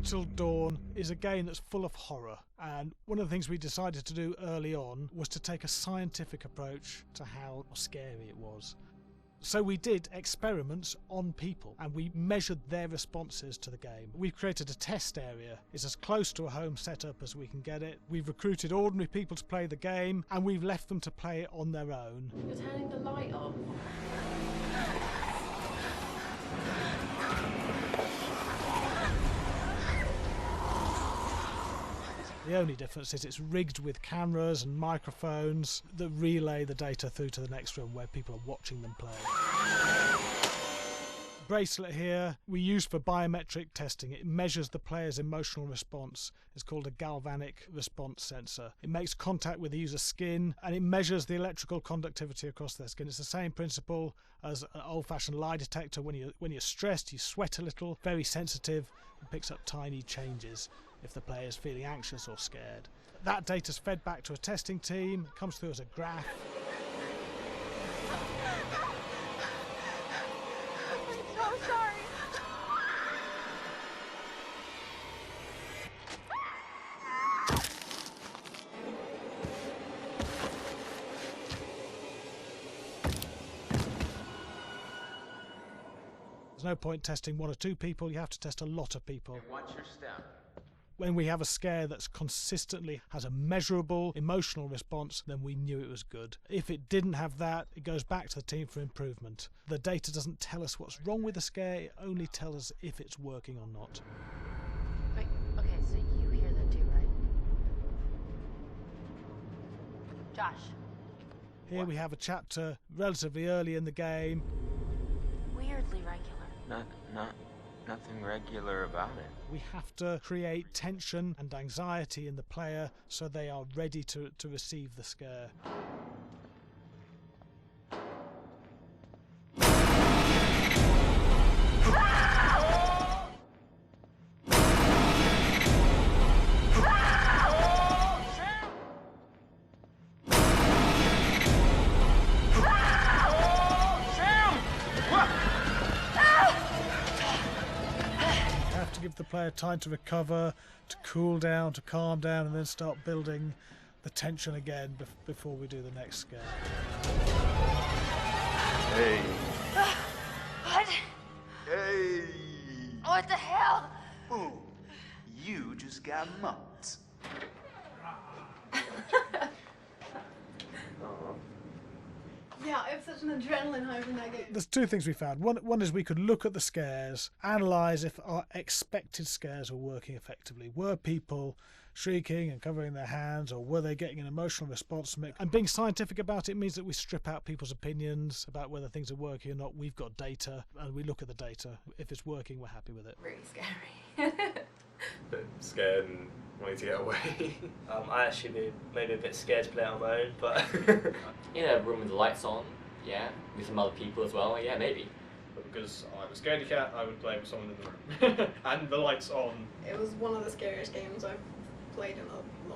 Until Dawn is a game that's full of horror, and one of the things we decided to do early on was to take a scientific approach to how scary it was. So we did experiments on people and we measured their responses to the game. We've created a test area. It's as close to a home setup as we can get it. We've recruited ordinary people to play the game and we've left them to play it on their own. You're turning the light off. The only difference is it's rigged with cameras and microphones that relay the data through to the next room where people are watching them play. Bracelet here we use for biometric testing. It measures the player's emotional response. It's called a galvanic response sensor. It makes contact with the user's skin and it measures the electrical conductivity across their skin. It's the same principle as an old-fashioned lie detector. When you're stressed, you sweat a little, very sensitive, and picks up tiny changes if the player is feeling anxious or scared. That data's fed back to a testing team, comes through as a graph. I'm so sorry. There's no point testing one or two people, you have to test a lot of people. Watch your step. When we have a scare that's consistently has a measurable emotional response, then we knew it was good. If it didn't have that, it goes back to the team for improvement. The data doesn't tell us what's wrong with the scare, it only tells us if it's working or not. Wait, okay, so you hear that too, right? Josh. Here we have a chapter relatively early in the game. Weirdly regular. Nothing regular about it. We have to create tension and anxiety in the player so they are ready to receive the scare. Give the player time to recover, to cool down, to calm down, and then start building the tension again before we do the next scare. Hey. What? Hey. What the hell? Boom. You just got mugged. Yeah, I have such an adrenaline high from that game. There's two things we found. One is we could look at the scares, analyse if our expected scares were working effectively. Were people shrieking and covering their hands, or were they getting an emotional response from it? And being scientific about it means that we strip out people's opinions about whether things are working or not. We've got data, and we look at the data. If it's working, we're happy with it. Really scary. Bit scared and wanting to get away. I actually be maybe a bit scared to play it on my own, but In a room with the lights on, yeah, with some other people as well, yeah, maybe. But because I'm a scaredy cat, I would play with someone in the room. And the lights on. It was one of the scariest games I've played in a